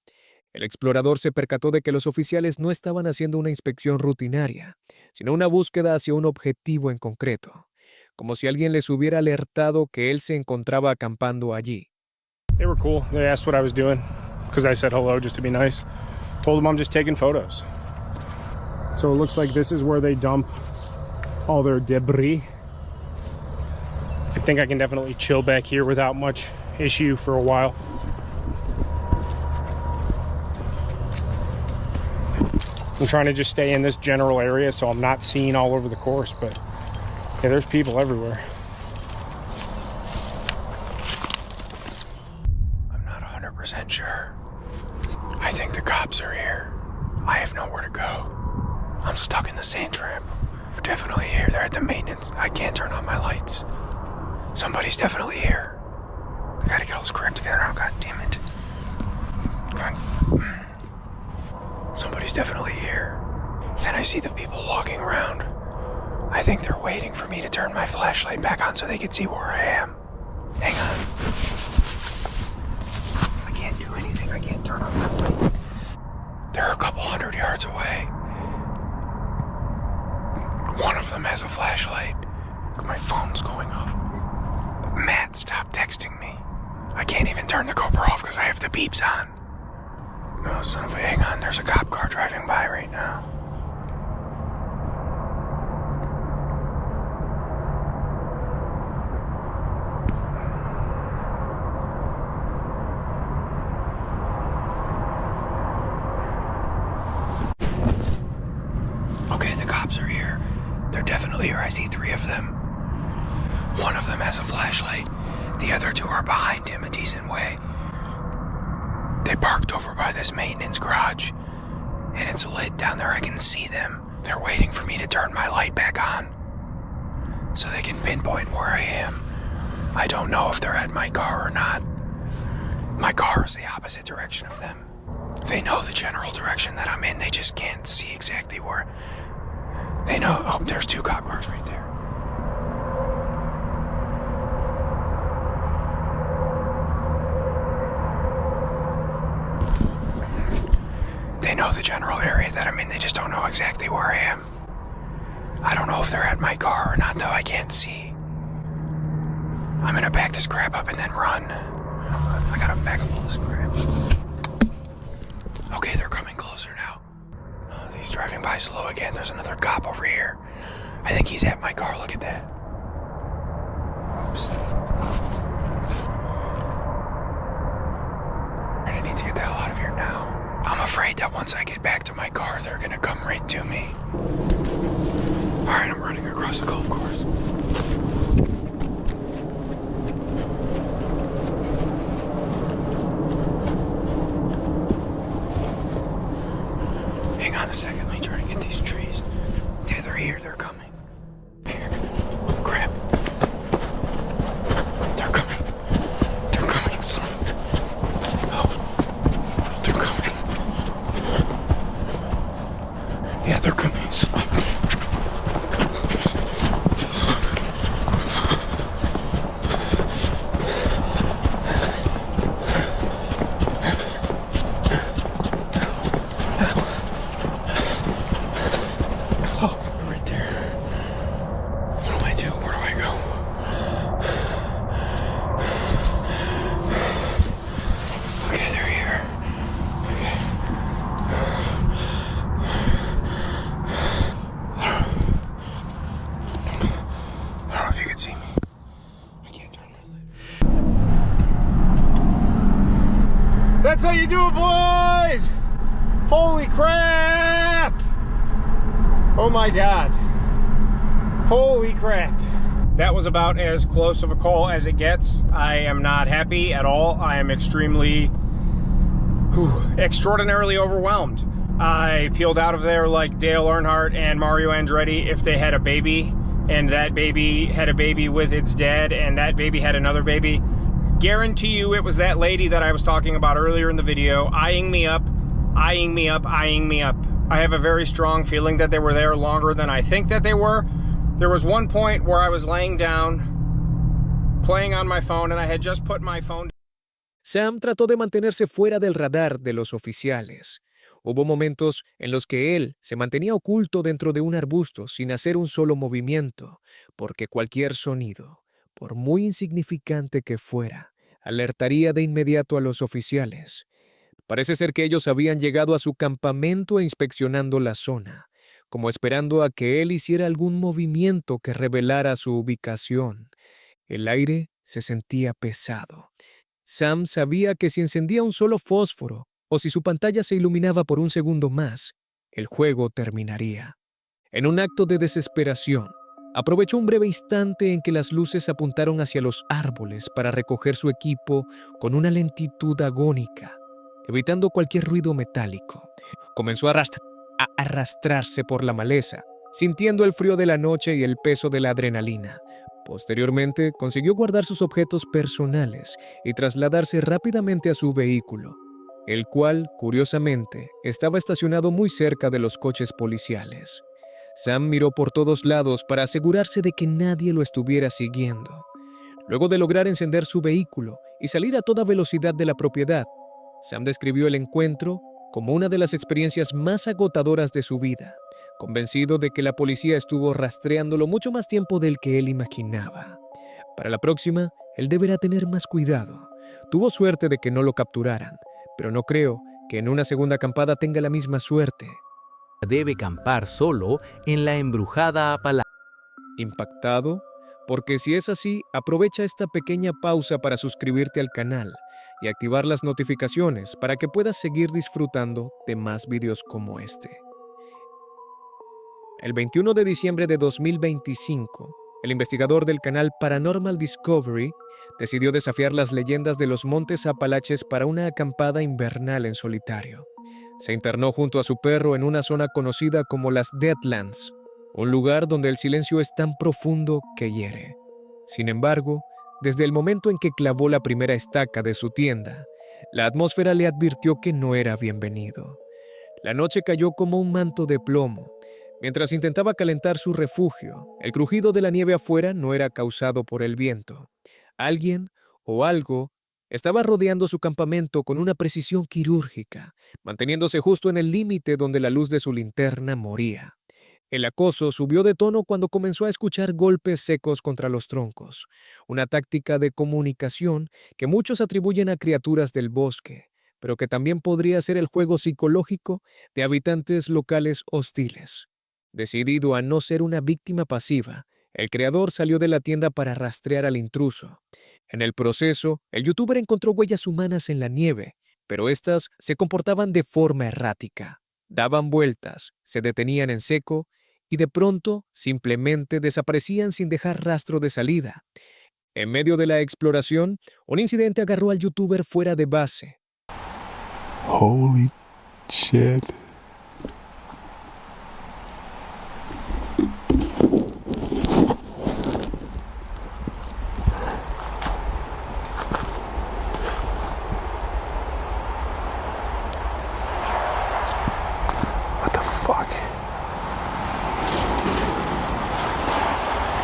El explorador se percató de que los oficiales no estaban haciendo una inspección rutinaria, sino una búsqueda hacia un objetivo en concreto, como si alguien les hubiera alertado que él se encontraba acampando allí. They were cool. They asked what I was doing because I said hello just to be nice. Told them I'm just taking photos. So it looks like this is where they dump all their debris. I think I can definitely chill back here without much issue for a while. I'm trying to just stay in this general area so I'm not seen all over the course, but yeah, there's people everywhere. I'm not 100% sure. I think the cops are here. I have nowhere to go. I'm stuck in the sand trap. They're definitely here. They're at the maintenance. I can't turn on my lights. Somebody's definitely here. I gotta get all this crap together now, god damn it. Come on. Somebody's definitely here. Then I see the people walking around. I think they're waiting for me to turn my flashlight back on so they can see where I am. Hang on. I can't do anything. I can't turn on my lights. They're a couple 100 yards away. One of them has a flashlight. My phone's going off. Matt, stop texting me. I can't even turn the GoPro off because I have the beeps on. No, son of a, hang on, there's a cop car driving by right now. Okay, the cops are here. They're definitely here. I see 3 of them. One of them has a flashlight. The other 2 are behind him a decent way. They parked over by this maintenance garage, and it's lit down there. I can see them. They're waiting for me to turn my light back on so they can pinpoint where I am. I don't know if they're at my car or not. My car is the opposite direction of them. They know the general direction that I'm in. They just can't see exactly where. They know. Oh, there's 2 cop cars right there. They know the general area that I'm in, they just don't know exactly where I am. I don't know if they're at my car or not, though. I can't see. I'm gonna back this crap up and then run. I gotta back up all this crap. Okay, they're coming closer now. Oh, he's driving by slow again. There's another cop over here. I think he's at my car. Look at that. Oops. I need to get the hell out of here now. I'm afraid that once I get back to my car, they're gonna come right to me. Alright, I'm running across the golf course. Hang on a second, let me try to get these trees. Yeah, they're here, they're coming. Here. Oh, crap. They're coming. They're coming, son of a... Oh. They're coming. Yeah, they're coming. Oh, right there. What do I do? Where do I go? Okay, they're here. Okay. I don't know if you can see me. I can't turn my light. That's how you do it, boys! Holy crap! Oh my God. Holy crap. That was about as close of a call as it gets. I am not happy at all. I am extremely, extraordinarily overwhelmed. I peeled out of there like Dale Earnhardt and Mario Andretti if they had a baby, and that baby had a baby with its dad, and that baby had another baby. Guarantee you it was that lady that I was talking about earlier in the video, eyeing me up. eyeing me up. I have a very strong feeling that they were there longer than I think that they were. There was one point where I was laying down, playing on my phone, and I had just put my phone. Sam trató de mantenerse fuera del radar de los oficiales. Hubo momentos en los que él se mantenía oculto dentro de un arbusto sin hacer un solo movimiento, porque cualquier sonido, por muy insignificante que fuera, alertaría de inmediato a los oficiales. Parece ser que ellos habían llegado a su campamento inspeccionando la zona, como esperando a que él hiciera algún movimiento que revelara su ubicación. El aire se sentía pesado. Sam sabía que si encendía un solo fósforo o si su pantalla se iluminaba por un segundo más, el juego terminaría. En un acto de desesperación, aprovechó un breve instante en que las luces apuntaron hacia los árboles para recoger su equipo con una lentitud agónica, evitando cualquier ruido metálico. Comenzó a arrastrarse por la maleza, sintiendo el frío de la noche y el peso de la adrenalina. Posteriormente, consiguió guardar sus objetos personales y trasladarse rápidamente a su vehículo, el cual, curiosamente, estaba estacionado muy cerca de los coches policiales. Sam miró por todos lados para asegurarse de que nadie lo estuviera siguiendo. Luego de lograr encender su vehículo y salir a toda velocidad de la propiedad, Sam describió el encuentro como una de las experiencias más agotadoras de su vida, convencido de que la policía estuvo rastreándolo mucho más tiempo del que él imaginaba. Para la próxima, él deberá tener más cuidado. Tuvo suerte de que no lo capturaran, pero no creo que en una segunda acampada tenga la misma suerte. Debe acampar solo en la embrujada Apalache. ¿Impactado? Porque si es así, aprovecha esta pequeña pausa para suscribirte al canal y activar las notificaciones para que puedas seguir disfrutando de más videos como este. El 21 de diciembre de 2025, el investigador del canal Paranormal Discovery decidió desafiar las leyendas de los montes Apalaches para una acampada invernal en solitario. Se internó junto a su perro en una zona conocida como las Deadlands, un lugar donde el silencio es tan profundo que hiere. Sin embargo, desde el momento en que clavó la primera estaca de su tienda, la atmósfera le advirtió que no era bienvenido. La noche cayó como un manto de plomo. Mientras intentaba calentar su refugio, el crujido de la nieve afuera no era causado por el viento. Alguien o algo estaba rodeando su campamento con una precisión quirúrgica, manteniéndose justo en el límite donde la luz de su linterna moría. El acoso subió de tono cuando comenzó a escuchar golpes secos contra los troncos, una táctica de comunicación que muchos atribuyen a criaturas del bosque, pero que también podría ser el juego psicológico de habitantes locales hostiles. Decidido a no ser una víctima pasiva, el creador salió de la tienda para rastrear al intruso. En el proceso, el youtuber encontró huellas humanas en la nieve, pero estas se comportaban de forma errática. Daban vueltas, se detenían en seco y de pronto simplemente desaparecían sin dejar rastro de salida. En medio de la exploración, un incidente agarró al youtuber fuera de base. Holy shit.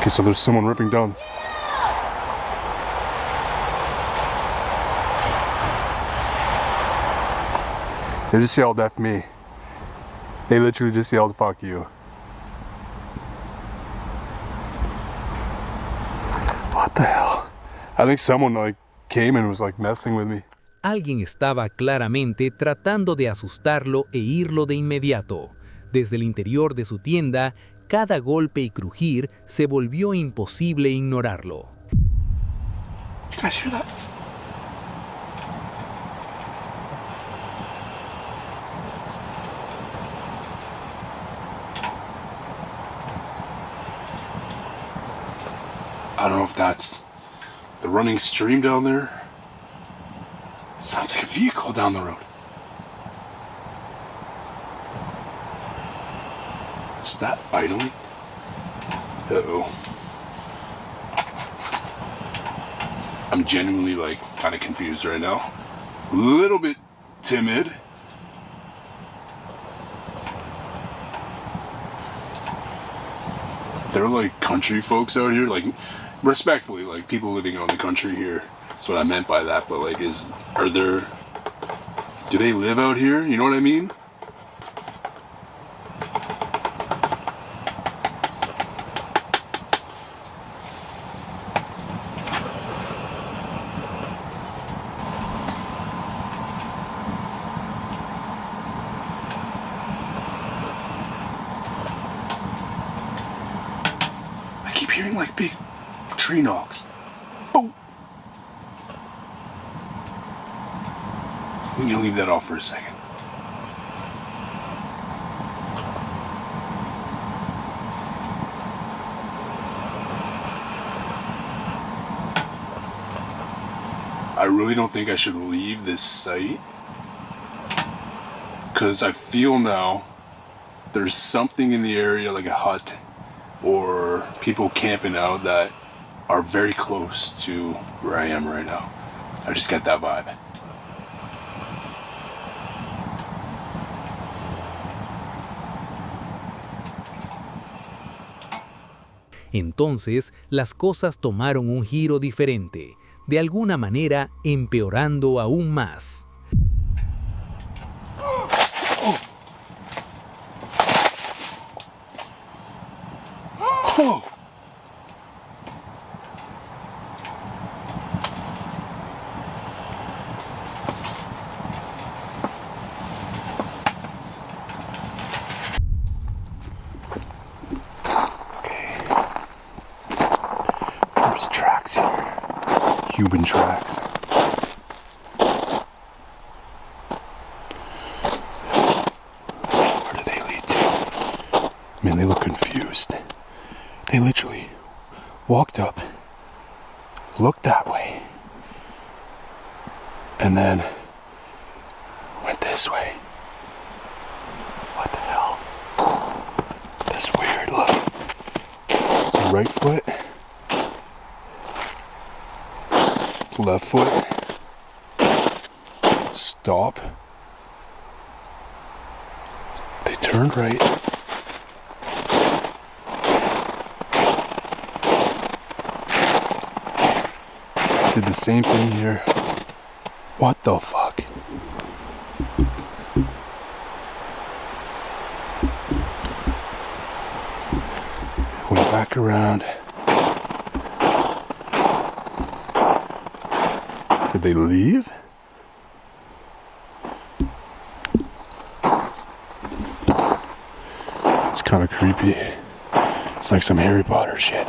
Okay, so there's someone ripping down. They just yelled F me. They literally just yelled fuck you. What the hell? I think someone came and was messing with me. Alguien estaba claramente tratando de asustarlo e irlo de inmediato. Desde el interior de su tienda, cada golpe y crujir se volvió imposible ignorarlo. You guys hear that? I don't know if that's the running stream down there. Sounds like a vehicle down the road. Is that idling? Uh-oh. I'm genuinely kind of confused right now. A little bit timid. there like country folks out here, like respectfully, like people living on the country here. That's what I meant by that. But like, do they live out here? You know what I mean? I keep hearing like big tree knocks. Boom. I'm gonna leave that off for a second. I really don't think I should leave this site, because I feel now there's something in the area, like a hut or people camping out, that are very close to where I am right now. I just got that vibe. Entonces, las cosas tomaron un giro diferente, de alguna manera empeorando aún más. Oh. There's tracks here. Human tracks. Where do they lead to? Man, they look confused. They literally walked up, looked that way, and then went this way. What the hell? This weird look. It's the right foot. Left foot, stop, they turned right, did the same thing here. What the fuck? Went back around. Did they leave? It's kind of creepy. It's like some Harry Potter shit.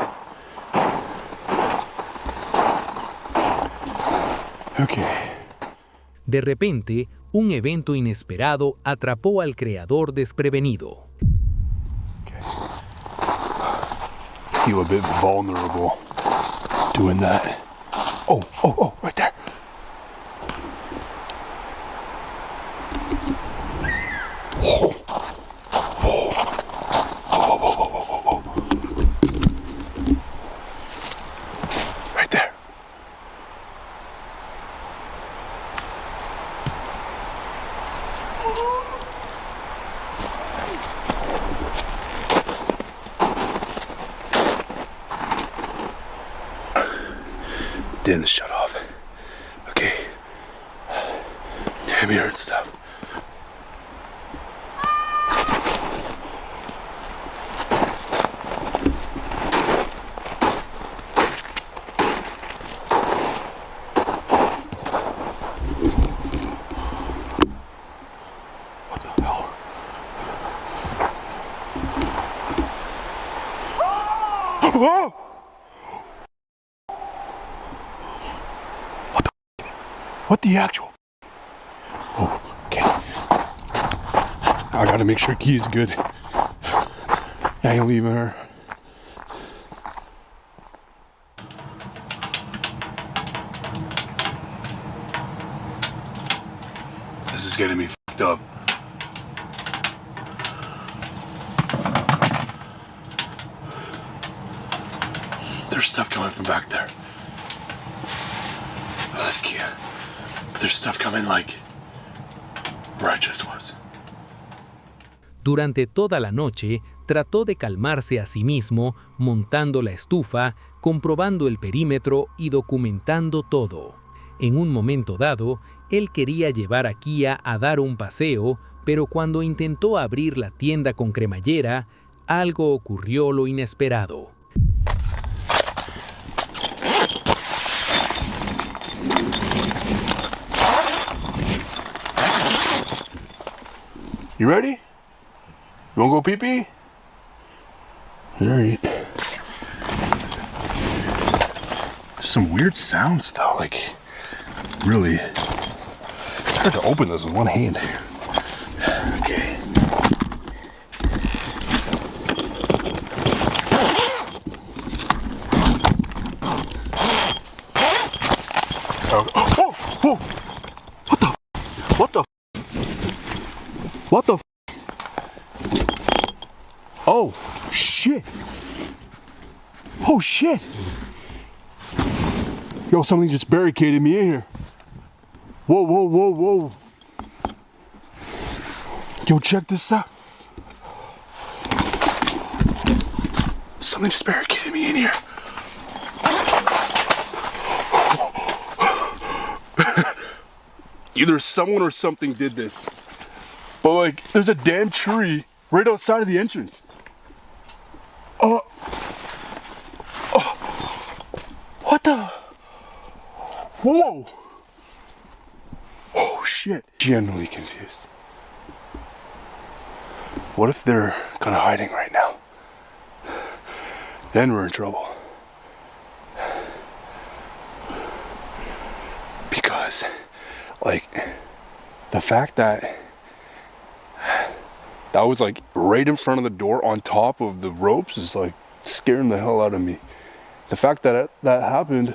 Okay. De repente, un evento inesperado atrapó al creador desprevenido. Feel a bit vulnerable doing that. Oh, right there. Right there. Didn't shut off. Okay. I'm hearing stuff. What the hell? Oh! What the actual? Oh, okay. I gotta make sure Key is good. I ain't leaving her. This is getting me fucked up. There's stuff coming from back there. Oh, that's Kia. But there's stuff coming like where I just was. Durante toda la noche, trató de calmarse a sí mismo, montando la estufa, comprobando el perímetro y documentando todo. En un momento dado, él quería llevar a Kia a dar un paseo, pero cuando intentó abrir la tienda con cremallera, algo ocurrió lo inesperado. You ready? You wanna go pee-pee? Alright. There's some weird sounds though, like, really. It's hard to open this with one hand. Okay. Oh, oh, what the? What the? Oh, shit. Oh, shit. Yo, something just barricaded me in here. Whoa, whoa, whoa, whoa. Yo, check this out. Something just barricaded me in here. Either someone or something did this. But like, there's a damn tree right outside of the entrance. What the? Whoa. Oh shit. Genuinely confused. What if they're kind of hiding right now? Then we're in trouble. Because, like, the fact that that was like right in front of the door on top of the ropes is like scaring the hell out of me. The fact that that happened,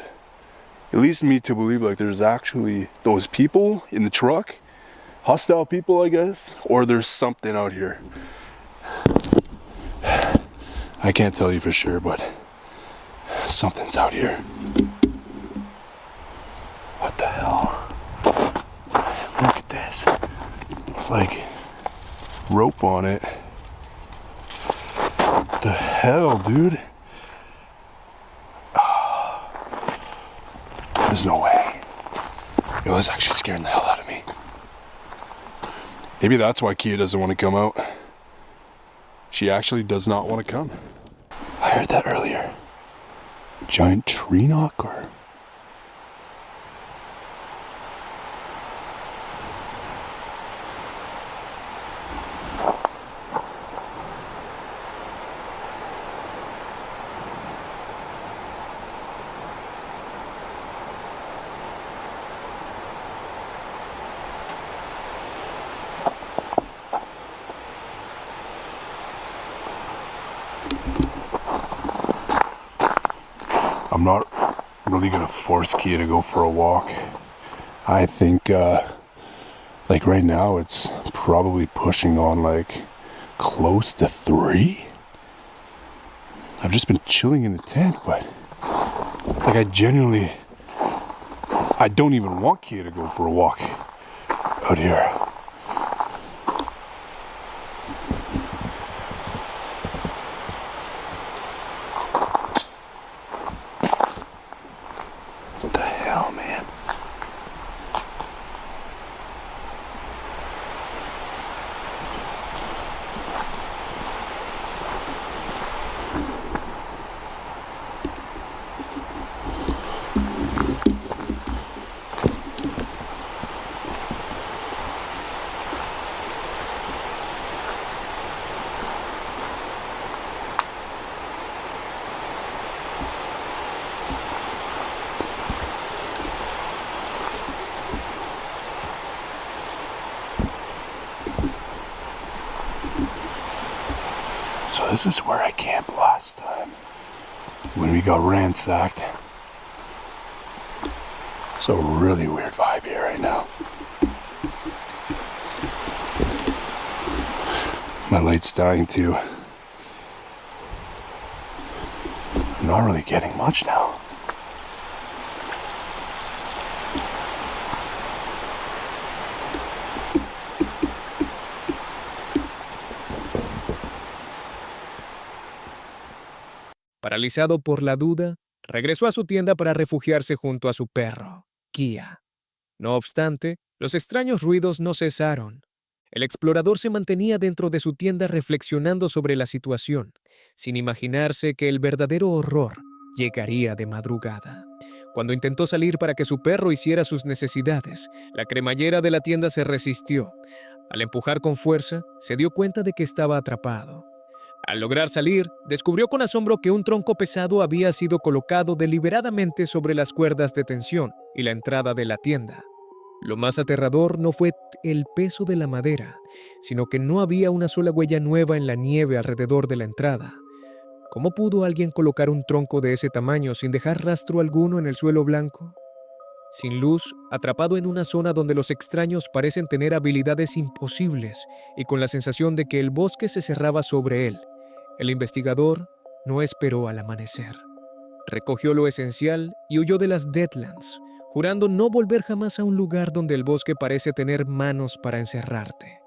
it leads me to believe like there's actually those people in the truck, hostile people I guess, or there's something out here. I can't tell you for sure, but something's out here. What the hell? Look at this. It's like rope on it. What the hell, dude? There's no way. It was actually scaring the hell out of me. Maybe that's why Kia doesn't want to come out. She actually does not want to come. I heard that earlier. Giant tree knock or... I'm not really gonna force Kia to go for a walk. I think like right now it's probably pushing on like close to 3. I've just been chilling in the tent, but like I don't even want Kia to go for a walk out here. So this is where I camped last time when we got ransacked. It's a really weird vibe here right now. My light's dying too. I'm not really getting much now. Paralizado por la duda, regresó a su tienda para refugiarse junto a su perro, Kia. No obstante, los extraños ruidos no cesaron. El explorador se mantenía dentro de su tienda reflexionando sobre la situación, sin imaginarse que el verdadero horror llegaría de madrugada. Cuando intentó salir para que su perro hiciera sus necesidades, la cremallera de la tienda se resistió. Al empujar con fuerza, se dio cuenta de que estaba atrapado. Al lograr salir, descubrió con asombro que un tronco pesado había sido colocado deliberadamente sobre las cuerdas de tensión y la entrada de la tienda. Lo más aterrador no fue el peso de la madera, sino que no había una sola huella nueva en la nieve alrededor de la entrada. ¿Cómo pudo alguien colocar un tronco de ese tamaño sin dejar rastro alguno en el suelo blanco? Sin luz, atrapado en una zona donde los extraños parecen tener habilidades imposibles y con la sensación de que el bosque se cerraba sobre él, el investigador no esperó al amanecer. Recogió lo esencial y huyó de las Deadlands, jurando no volver jamás a un lugar donde el bosque parece tener manos para encerrarte.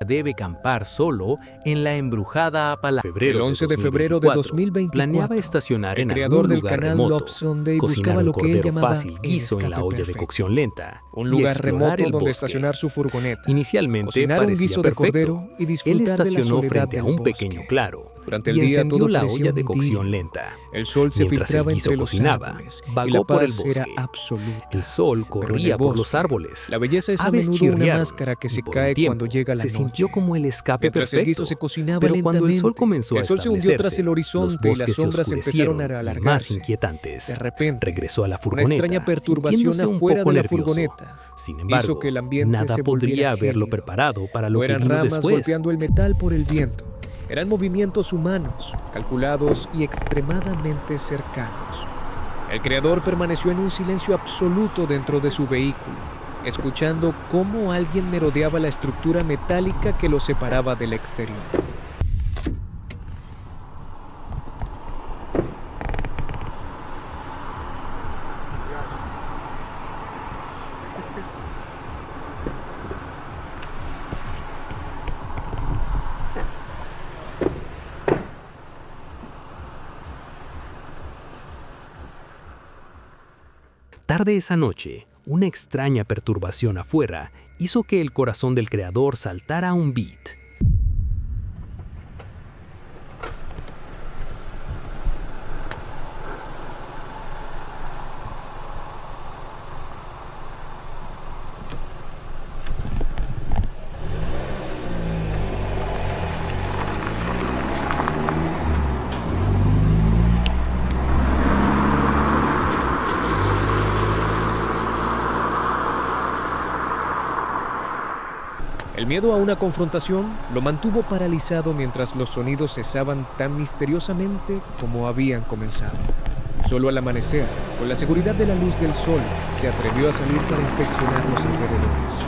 Debe acampar solo en la embrujada Apalache. El 11 de febrero de 2024, planeaba estacionar en el creador algún del lugar canal remoto, Love Sunday cocinar buscaba un lo que él cordero llamaba fácil el guiso en la escape olla de perfecto. cocción lenta Un y lugar explorar remoto el donde bosque. estacionar su furgoneta, Inicialmente cocinar un parecía guiso de perfecto. cordero y Él disfrutar de la estacionó soledad frente a del un bosque. pequeño claro Durante el y día encendió todo la parecía olla un de cocción idilio. lenta. El sol se Mientras filtraba el guiso entre los cocinaba, árboles y vagó la por el paz bosque. era absoluta. El sol Pero en corría el por los bosque, árboles. la belleza es a Aves menudo una chirriaron, máscara que y se por un cae tiempo cuando llega la se noche. sintió como el escape Mientras el perfecto. guiso se cocinaba Pero lentamente, cuando el sol comenzó a el sol se hundió tras establecerse, el horizonte los y las bosques se sombras empezaron a oscurecieron y más alargarse. inquietantes. De repente, Regresó a la una furgoneta, extraña perturbación sintiéndose un afuera poco de la nervioso. furgoneta Sin hizo embargo, que el ambiente nada se podría volviera haberlo gélido. preparado para lo No que eran vino ramas después. golpeando el metal por el viento. Eran movimientos humanos, calculados y extremadamente cercanos. El creador permaneció en un silencio absoluto dentro de su vehículo, escuchando cómo alguien merodeaba la estructura metálica que lo separaba del exterior. Tarde esa noche, una extraña perturbación afuera hizo que el corazón del creador saltara a un beat. El miedo a una confrontación lo mantuvo paralizado mientras los sonidos cesaban tan misteriosamente como habían comenzado. Solo al amanecer, con la seguridad de la luz del sol, se atrevió a salir para inspeccionar los alrededores.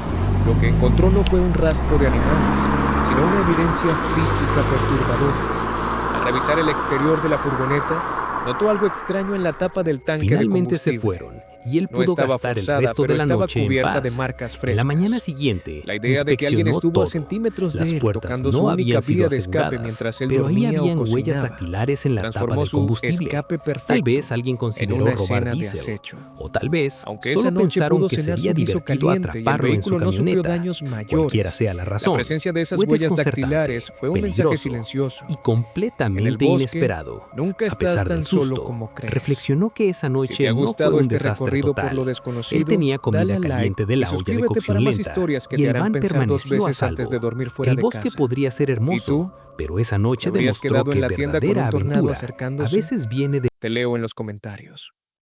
Lo que encontró no fue un rastro de animales, sino una evidencia física perturbadora. Al revisar el exterior de la furgoneta, notó algo extraño en la tapa del tanque Finalmente de combustible. se fueron y él No pudo estaba gastar forzada, el resto pero de la estaba noche en cubierta paz. de marcas En frescas. la mañana siguiente, La idea de que alguien inspeccionó estuvo todo. a centímetros de Las él puertas tocando no su habían única sido vía de escape aseguradas, mientras él pero ahí dormía o habían huellas cocinaba. dactilares en la tapa Transformó del su combustible. escape perfecto Tal vez alguien en consideró una robar escena de diésel, acecho. o tal vez Aunque solo esa noche pensaron pudo que cenar sería su guiso divertido caliente y el atraparlo en su vehículo no sufrió camioneta. daños Cualquiera mayores. sea la razón, La presencia de esas fue huellas desconcertante, dactilares fue un mensaje peligroso silencioso. y En el completamente bosque, inesperado. nunca A estás pesar tan del solo susto, como crees. reflexionó que esa noche Si te ha no fue gustado un este desastre recorrido total. por lo Él desconocido, tenía comida dale al caliente like de y la olla de suscríbete cocción para más lenta, historias que y te el harán van pensar dos permaneció a veces antes salvo. de dormir fuera El de bosque casa. podría ser hermoso, tú? pero esa noche ¿Te habrías demostró quedado que en la tienda con un verdadera tornado aventura a acercándose? veces viene de Te leo en los comentarios.